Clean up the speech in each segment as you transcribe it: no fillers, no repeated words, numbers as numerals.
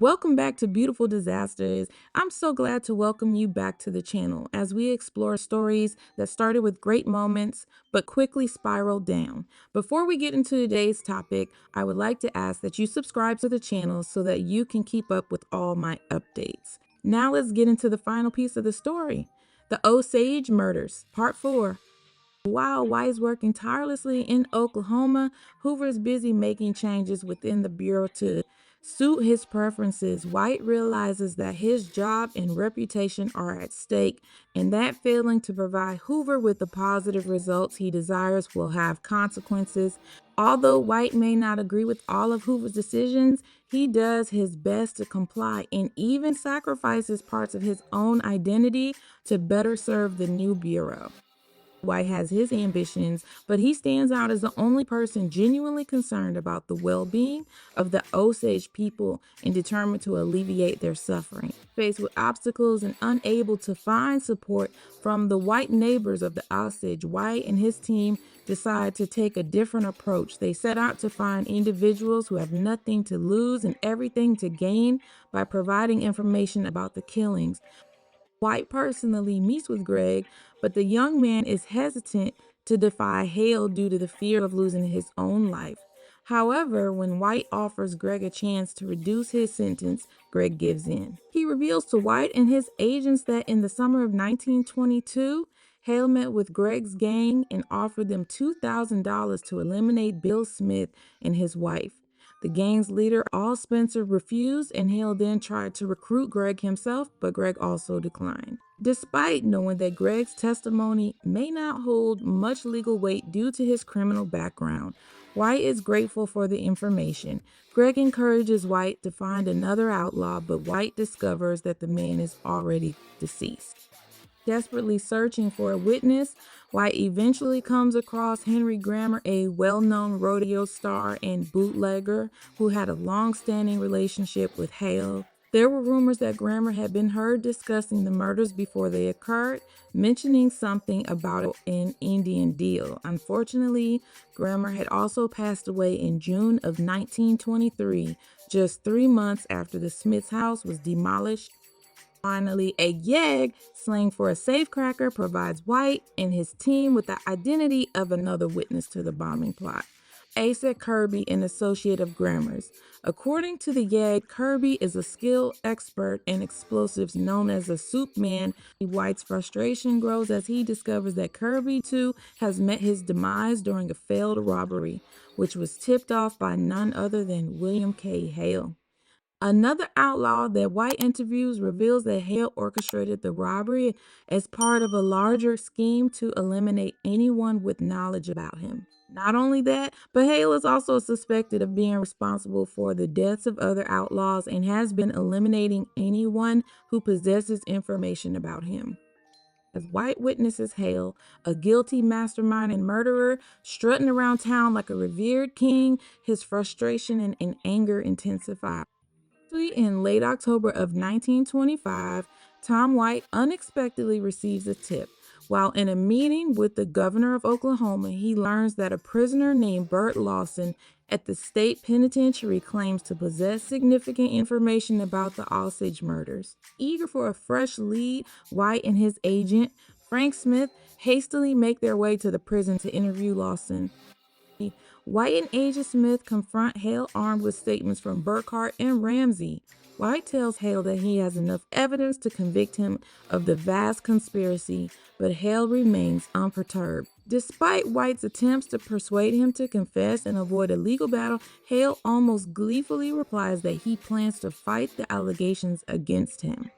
Welcome back to Beautiful Disasters. I'm so glad to welcome you back to the channel as we explore stories that started with great moments but quickly spiraled down. Before we get into today's topic, I would like to ask that you subscribe to the channel so that you can keep up with all my updates. Now let's get into the final piece of the story. The Osage Murders, Part 4. While White is working tirelessly in Oklahoma, Hoover is busy making changes within the Bureau to suit his preferences. White realizes that his job and reputation are at stake, and that failing to provide Hoover with the positive results he desires will have consequences. Although White may not agree with all of Hoover's decisions, he does his best to comply and even sacrifices parts of his own identity to better serve the new Bureau. White has his ambitions, but he stands out as the only person genuinely concerned about the well-being of the Osage people and determined to alleviate their suffering. Faced with obstacles and unable to find support from the white neighbors of the Osage, White and his team decide to take a different approach. They set out to find individuals who have nothing to lose and everything to gain by providing information about the killings. White personally meets with Greg, but the young man is hesitant to defy Hale due to the fear of losing his own life. However, when White offers Greg a chance to reduce his sentence, Greg gives in. He reveals to White and his agents that in the summer of 1922, Hale met with Greg's gang and offered them $2,000 to eliminate Bill Smith and his wife. The gang's leader, Al Spencer, refused, and Hale then tried to recruit Greg himself, but Greg also declined. Despite knowing that Greg's testimony may not hold much legal weight due to his criminal background, White is grateful for the information. Greg encourages White to find another outlaw, but White discovers that the man is already deceased. Desperately searching for a witness, White eventually comes across Henry Grammer, a well-known rodeo star and bootlegger who had a long-standing relationship with Hale. There were rumors that Grammer had been heard discussing the murders before they occurred, mentioning something about an Indian deal. Unfortunately, Grammer had also passed away in June of 1923, just 3 months after the Smiths' house was demolished. Finally, a yegg, slang for a safecracker, provides White and his team with the identity of another witness to the bombing plot, Asa Kirby, an associate of Grammer's. According to the yegg, Kirby is a skilled expert in explosives known as a soup man. White's frustration grows as he discovers that Kirby, too, has met his demise during a failed robbery, which was tipped off by none other than William K. Hale. Another outlaw that White interviews reveals that Hale orchestrated the robbery as part of a larger scheme to eliminate anyone with knowledge about him. Not only that, but Hale is also suspected of being responsible for the deaths of other outlaws and has been eliminating anyone who possesses information about him. As White witnesses Hale, a guilty mastermind and murderer, strutting around town like a revered king, his frustration and anger intensify. In late October of 1925, Tom White unexpectedly receives a tip. While in a meeting with the governor of Oklahoma, he learns that a prisoner named Bert Lawson at the state penitentiary claims to possess significant information about the Osage murders. Eager for a fresh lead, White and his agent, Frank Smith, hastily make their way to the prison to interview Lawson. White and Agent Smith confront Hale armed with statements from Burkhart and Ramsey. White tells Hale that he has enough evidence to convict him of the vast conspiracy, but Hale remains unperturbed. Despite White's attempts to persuade him to confess and avoid a legal battle, Hale almost gleefully replies that he plans to fight the allegations against him.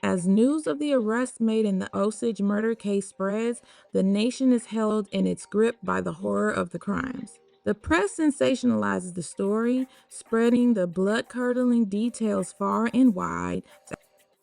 As news of the arrest made in the Osage murder case spreads, the nation is held in its grip by the horror of the crimes. The press sensationalizes the story, spreading the blood-curdling details far and wide.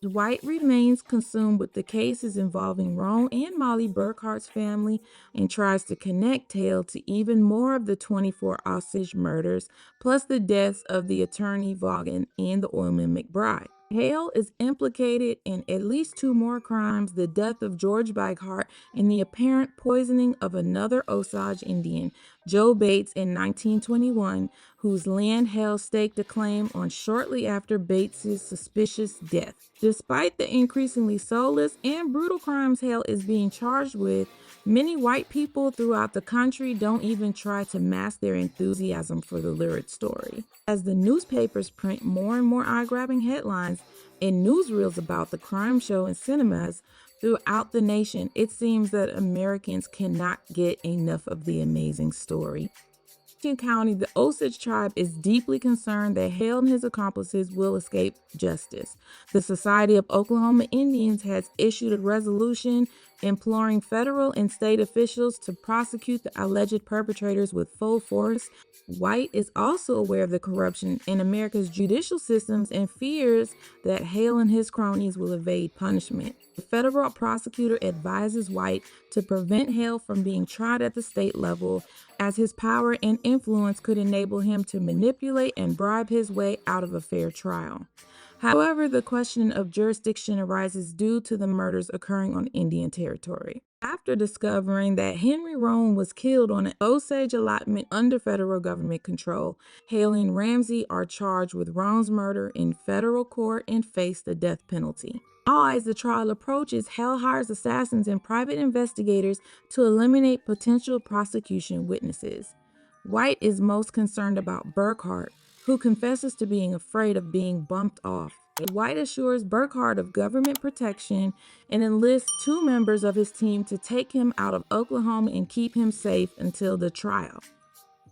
White remains consumed with the cases involving Ron and Molly Burkhart's family and tries to connect Hale to even more of the 24 Osage murders, plus the deaths of the attorney Vaughan and the oilman McBride. Hale is implicated in at least two more crimes: the death of George Burkhart and the apparent poisoning of another Osage Indian, Joe Bates, in 1921, whose land Hale staked a claim on shortly after Bates's suspicious death. Despite the increasingly soulless and brutal crimes Hale is being charged with, many white people throughout the country don't even try to mask their enthusiasm for the lurid story. As the newspapers print more and more eye-grabbing headlines and newsreels about the crime show in cinemas throughout the nation, it seems that Americans cannot get enough of the amazing story. In County, the Osage tribe is deeply concerned that Hale and his accomplices will escape justice. The Society of Oklahoma Indians has issued a resolution imploring federal and state officials to prosecute the alleged perpetrators with full force. White is also aware of the corruption in America's judicial systems and fears that Hale and his cronies will evade punishment. The federal prosecutor advises White to prevent Hale from being tried at the state level, as his power and influence could enable him to manipulate and bribe his way out of a fair trial. However, the question of jurisdiction arises due to the murders occurring on Indian territory. After discovering that Henry Roan was killed on an Osage allotment under federal government control, Hale and Ramsey are charged with Roan's murder in federal court and face the death penalty. As the trial approaches, Hale hires assassins and private investigators to eliminate potential prosecution witnesses. White is most concerned about Burkhart, who confesses to being afraid of being bumped off. White assures Burkhart of government protection and enlists two members of his team to take him out of Oklahoma and keep him safe until the trial.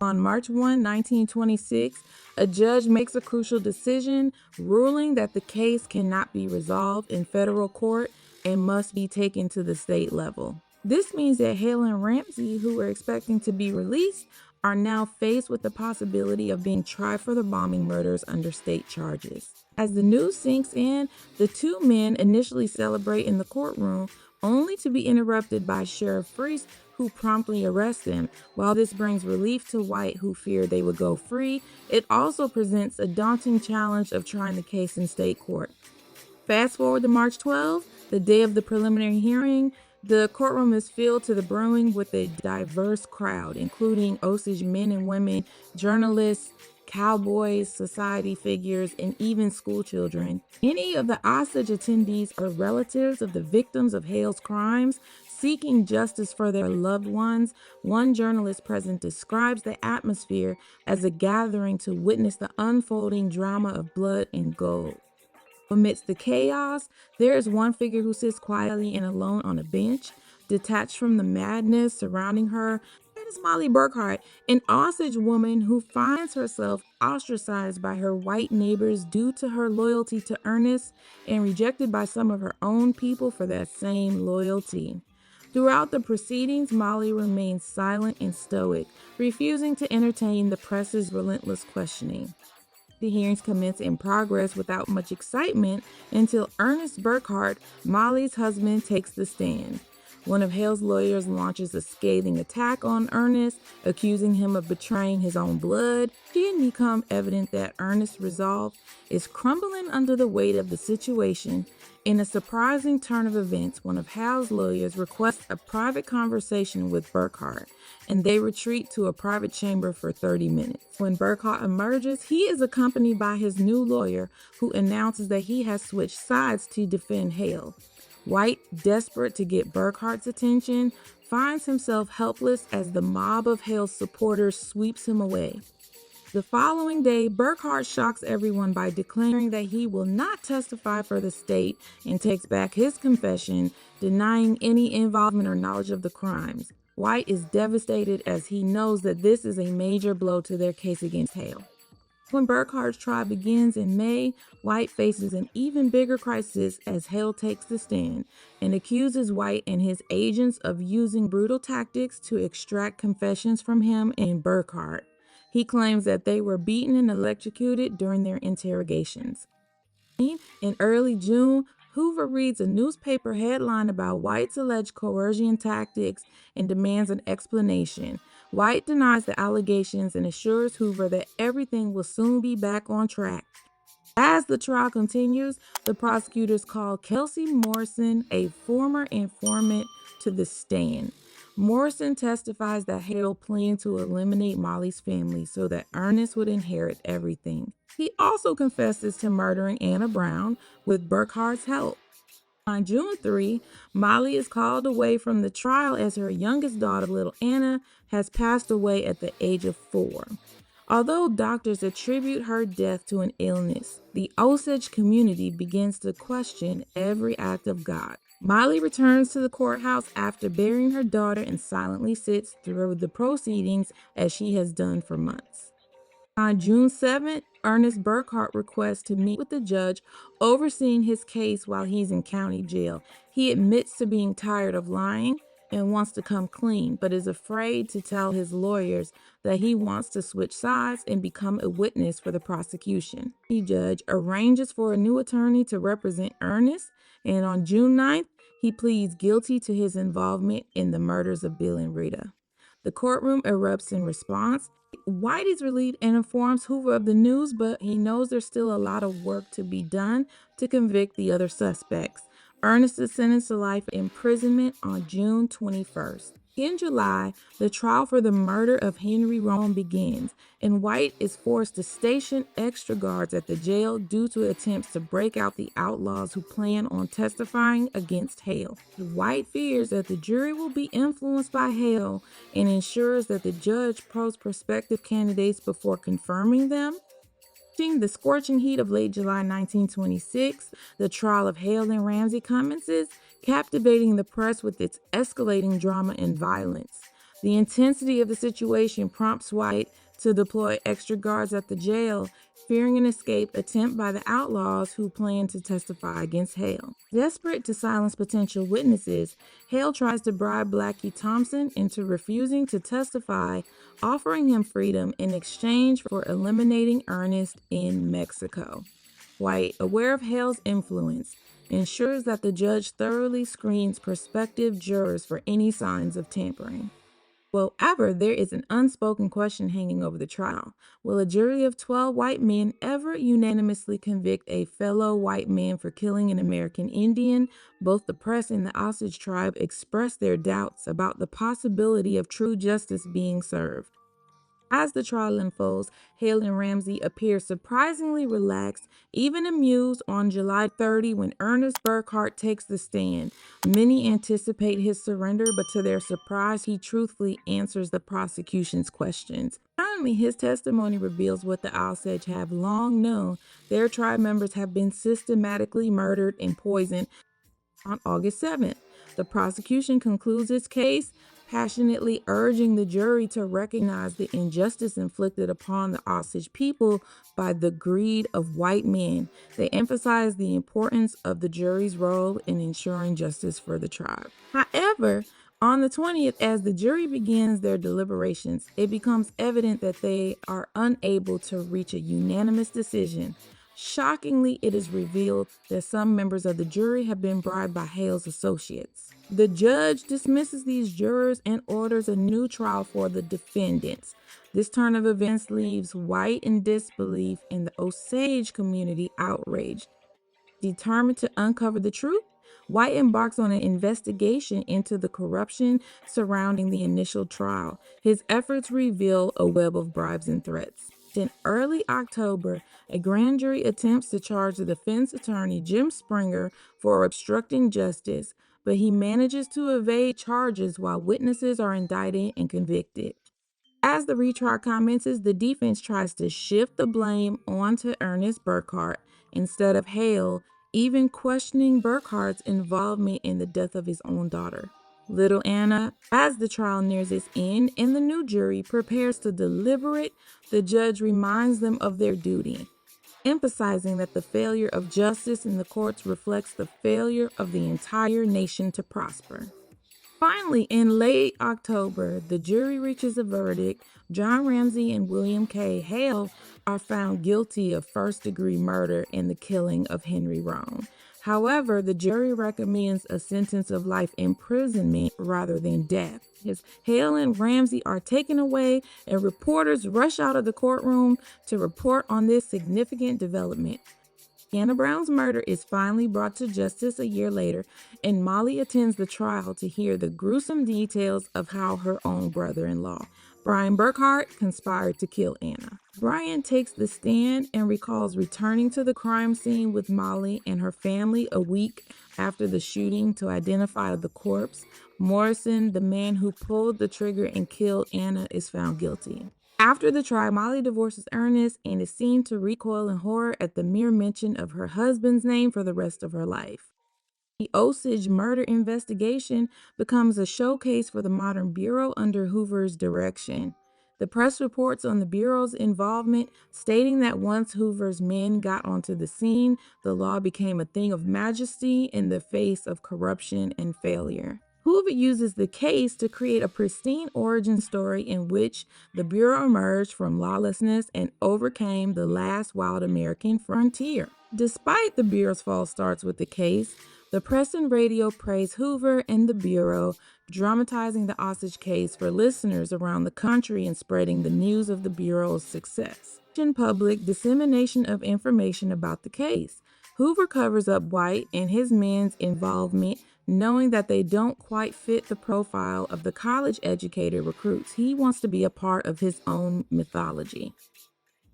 On March 1, 1926, a judge makes a crucial decision, ruling that the case cannot be resolved in federal court and must be taken to the state level. This means that Hale and Ramsey, who were expecting to be released, are now faced with the possibility of being tried for the bombing murders under state charges. As the news sinks in, the two men initially celebrate in the courtroom, only to be interrupted by Sheriff Freese, who promptly arrests them. While this brings relief to White, who feared they would go free, it also presents a daunting challenge of trying the case in state court. Fast forward to March 12, the day of the preliminary hearing. The courtroom is filled to the brim with a diverse crowd, including Osage men and women, journalists, cowboys, society figures, and even school children. Many of the Osage attendees are relatives of the victims of Hale's crimes, seeking justice for their loved ones. One journalist present describes the atmosphere as a gathering to witness the unfolding drama of blood and gold. Amidst the chaos, there is one figure who sits quietly and alone on a bench, detached from the madness surrounding her. It is Molly Burkhart, an Osage woman who finds herself ostracized by her white neighbors due to her loyalty to Ernest and rejected by some of her own people for that same loyalty. Throughout the proceedings, Molly remains silent and stoic, refusing to entertain the press's relentless questioning. The hearings commence in progress without much excitement until Ernest Burkhart, Molly's husband, takes the stand. One of Hale's lawyers launches a scathing attack on Ernest, accusing him of betraying his own blood. It had become evident that Ernest's resolve is crumbling under the weight of the situation. In a surprising turn of events, one of Hale's lawyers requests a private conversation with Burkhart, and they retreat to a private chamber for 30 minutes. When Burkhart emerges, he is accompanied by his new lawyer, who announces that he has switched sides to defend Hale. White, desperate to get Burkhart's attention, finds himself helpless as the mob of Hale's supporters sweeps him away. The following day, Burkhart shocks everyone by declaring that he will not testify for the state and takes back his confession, denying any involvement or knowledge of the crimes. White is devastated as he knows that this is a major blow to their case against Hale. When Burkhart's trial begins in May, White faces an even bigger crisis as Hale takes the stand and accuses White and his agents of using brutal tactics to extract confessions from him and Burkhart. He claims that they were beaten and electrocuted during their interrogations. In early June, Hoover reads a newspaper headline about White's alleged coercion tactics and demands an explanation. White denies the allegations and assures Hoover that everything will soon be back on track. As the trial continues, the prosecutors call Kelsey Morrison, a former informant, to the stand. Morrison testifies that Hale planned to eliminate Molly's family so that Ernest would inherit everything. He also confesses to murdering Anna Brown with Burkhart's help. On June 3, Molly is called away from the trial as her youngest daughter, little Anna, has passed away at the age of 4. Although doctors attribute her death to an illness, the Osage community begins to question every act of God. Molly returns to the courthouse after burying her daughter and silently sits through the proceedings as she has done for months. On June 7th, Ernest Burkhart requests to meet with the judge overseeing his case while he's in county jail. He admits to being tired of lying and wants to come clean, but is afraid to tell his lawyers that he wants to switch sides and become a witness for the prosecution. The judge arranges for a new attorney to represent Ernest, and on June 9th, he pleads guilty to his involvement in the murders of Bill and Rita. The courtroom erupts in response. White is relieved and informs Hoover of the news, but he knows there's still a lot of work to be done to convict the other suspects. Ernest is sentenced to life imprisonment on June 21st. In July, the trial for the murder of Henry Roan begins, and White is forced to station extra guards at the jail due to attempts to break out the outlaws who plan on testifying against Hale. White fears that the jury will be influenced by Hale and ensures that the judge probes prospective candidates before confirming them. The scorching heat of late July 1926, the trial of Hale and Ramsey commences, captivating the press with its escalating drama and violence. The intensity of the situation prompts White to deploy extra guards at the jail, fearing an escape attempt by the outlaws who plan to testify against Hale. Desperate to silence potential witnesses, Hale tries to bribe Blackie Thompson into refusing to testify, offering him freedom in exchange for eliminating Ernest in Mexico. White, aware of Hale's influence, ensures that the judge thoroughly screens prospective jurors for any signs of tampering. However, there is an unspoken question hanging over the trial. Will a jury of 12 white men ever unanimously convict a fellow white man for killing an American Indian? Both the press and the Osage tribe express their doubts about the possibility of true justice being served. As the trial unfolds, Hale and Ramsey appear surprisingly relaxed, even amused on July 30 when Ernest Burkhart takes the stand. Many anticipate his surrender, but to their surprise, he truthfully answers the prosecution's questions. Finally, his testimony reveals what the Osage have long known. Their tribe members have been systematically murdered and poisoned. On August 7th, the prosecution concludes its case, passionately urging the jury to recognize the injustice inflicted upon the Osage people by the greed of white men. They emphasize the importance of the jury's role in ensuring justice for the tribe. However, on the 20th, as the jury begins their deliberations, it becomes evident that they are unable to reach a unanimous decision. Shockingly, it is revealed that some members of the jury have been bribed by Hale's associates. The judge dismisses these jurors and orders a new trial for the defendants. This turn of events leaves White in disbelief and the Osage community outraged. Determined to uncover the truth, White embarks on an investigation into the corruption surrounding the initial trial. His efforts reveal a web of bribes and threats. In early October, a grand jury attempts to charge the defense attorney Jim Springer for obstructing justice, but he manages to evade charges while witnesses are indicted and convicted. As the retrial commences, the defense tries to shift the blame onto Ernest Burkhart instead of Hale, even questioning Burkhart's involvement in the death of his own daughter, little Anna. As the trial nears its end and the new jury prepares to deliberate, the judge reminds them of their duty, emphasizing that the failure of justice in the courts reflects the failure of the entire nation to prosper. Finally, in late October, the jury reaches a verdict. John Ramsey and William K. Hale are found guilty of first-degree murder in the killing of Henry Roan. However, the jury recommends a sentence of life imprisonment rather than death. Hale and Ramsey are taken away, and reporters rush out of the courtroom to report on this significant development. Anna Brown's murder is finally brought to justice a year later, and Molly attends the trial to hear the gruesome details of how her own brother-in-law, Brian Burkhart, conspired to kill Anna. Brian takes the stand and recalls returning to the crime scene with Molly and her family a week after the shooting to identify the corpse. Morrison, the man who pulled the trigger and killed Anna, is found guilty. After the trial, Molly divorces Ernest and is seen to recoil in horror at the mere mention of her husband's name for the rest of her life. The Osage murder investigation becomes a showcase for the modern Bureau under Hoover's direction. The press reports on the Bureau's involvement, stating that once Hoover's men got onto the scene, the law became a thing of majesty in the face of corruption and failure. Hoover uses the case to create a pristine origin story in which the Bureau emerged from lawlessness and overcame the last wild American frontier. Despite the Bureau's false starts with the case, the press and radio praise Hoover and the Bureau, dramatizing the Osage case for listeners around the country and spreading the news of the Bureau's success. In public dissemination of information about the case, Hoover covers up White and his men's involvement, knowing that they don't quite fit the profile of the college-educated recruits. He wants to be a part of his own mythology.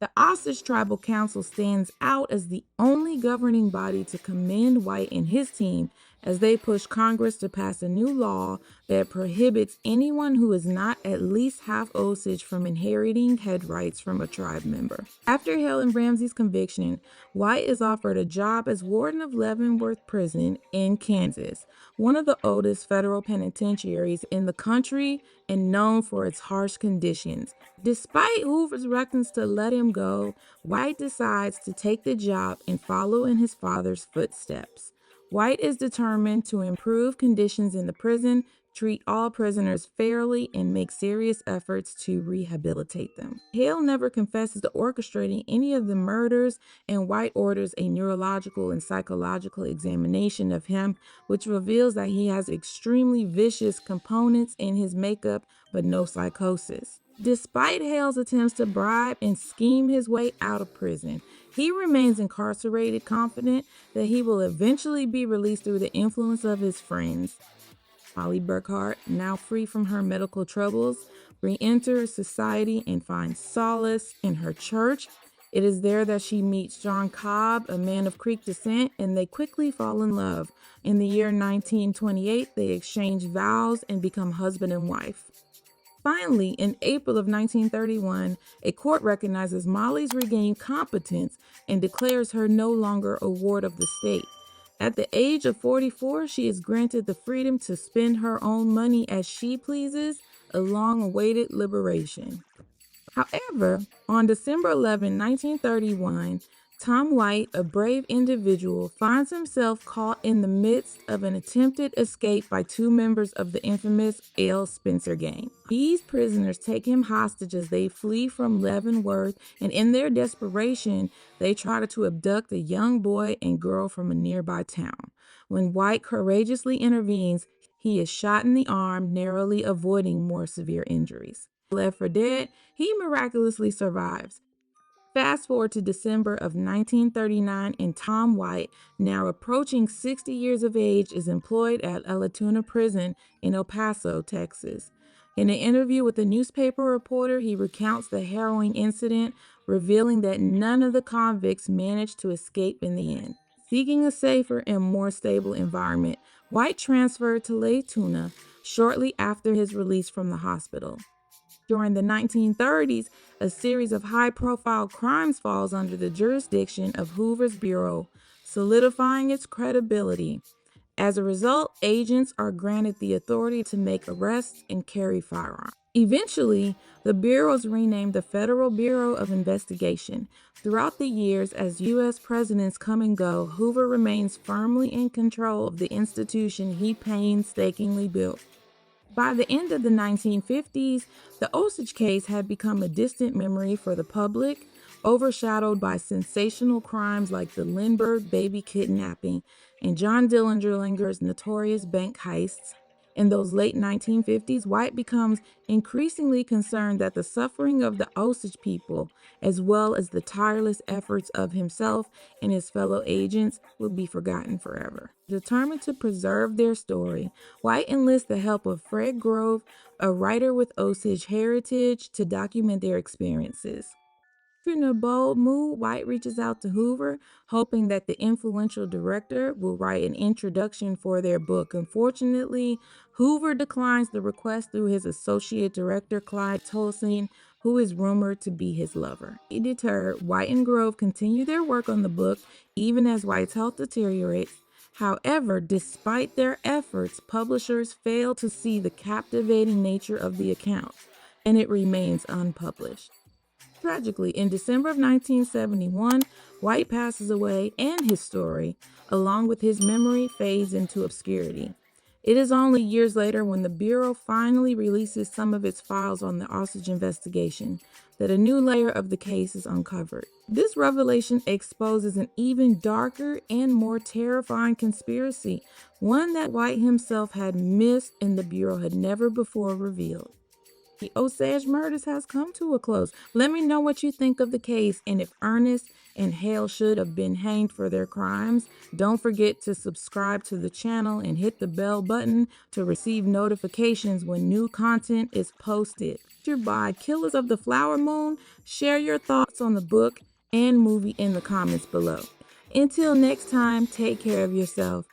The Osage Tribal Council stands out as the only governing body to commend White and his team as they push Congress to pass a new law that prohibits anyone who is not at least half Osage from inheriting head rights from a tribe member. After Hale and Ramsey's conviction, White is offered a job as warden of Leavenworth Prison in Kansas, one of the oldest federal penitentiaries in the country and known for its harsh conditions. Despite Hoover's reluctance to let him go, White decides to take the job and follow in his father's footsteps. White is determined to improve conditions in the prison, treat all prisoners fairly, and make serious efforts to rehabilitate them. Hale never confesses to orchestrating any of the murders, and White orders a neurological and psychological examination of him, which reveals that he has extremely vicious components in his makeup, but no psychosis. Despite Hale's attempts to bribe and scheme his way out of prison, he remains incarcerated, confident that he will eventually be released through the influence of his friends. Molly Burkhart, now free from her medical troubles, re-enters society and finds solace in her church. It is there that she meets John Cobb, a man of Creek descent, and they quickly fall in love. In the year 1928, they exchange vows and become husband and wife. Finally, in April of 1931, a court recognizes Molly's regained competence and declares her no longer a ward of the state. At the age of 44, she is granted the freedom to spend her own money as she pleases, a long-awaited liberation. However, on December 11, 1931, Tom White, a brave individual, finds himself caught in the midst of an attempted escape by two members of the infamous L. Spencer gang. These prisoners take him hostage as they flee from Leavenworth, and in their desperation, they try to abduct a young boy and girl from a nearby town. When White courageously intervenes, he is shot in the arm, narrowly avoiding more severe injuries. Left for dead, he miraculously survives. Fast forward to December of 1939, and Tom White, now approaching 60 years of age, is employed at Alatoona Prison in El Paso, Texas. In an interview with a newspaper reporter, he recounts the harrowing incident, revealing that none of the convicts managed to escape in the end. Seeking a safer and more stable environment, White transferred to Alatoona shortly after his release from the hospital. During the 1930s, a series of high-profile crimes falls under the jurisdiction of Hoover's Bureau, solidifying its credibility. As a result, agents are granted the authority to make arrests and carry firearms. Eventually, the Bureau is renamed the Federal Bureau of Investigation. Throughout the years, as U.S. presidents come and go, Hoover remains firmly in control of the institution he painstakingly built. By the end of the 1950s, the Osage case had become a distant memory for the public, overshadowed by sensational crimes like the Lindbergh baby kidnapping and John Dillinger's notorious bank heists. In those late 1950s, White becomes increasingly concerned that the suffering of the Osage people, as well as the tireless efforts of himself and his fellow agents, will be forgotten forever. Determined to preserve their story, White enlists the help of Fred Grove, a writer with Osage heritage, to document their experiences. In a bold move, White reaches out to Hoover, hoping that the influential director will write an introduction for their book. Unfortunately, Hoover declines the request through his associate director, Clyde Tolson, who is rumored to be his lover. Deterred, White and Grove continue their work on the book, even as White's health deteriorates. However, despite their efforts, publishers fail to see the captivating nature of the account, and it remains unpublished. Tragically, in December of 1971, White passes away and his story, along with his memory, fades into obscurity. It is only years later, when the Bureau finally releases some of its files on the Osage investigation, that a new layer of the case is uncovered. This revelation exposes an even darker and more terrifying conspiracy, one that White himself had missed and the Bureau had never before revealed. The Osage Murders has come to a close. Let me know what you think of the case and if Ernest and Hale should have been hanged for their crimes. Don't forget to subscribe to the channel and hit the bell button to receive notifications when new content is posted. By Killers of the Flower Moon, share your thoughts on the book and movie in the comments below. Until next time, take care of yourself.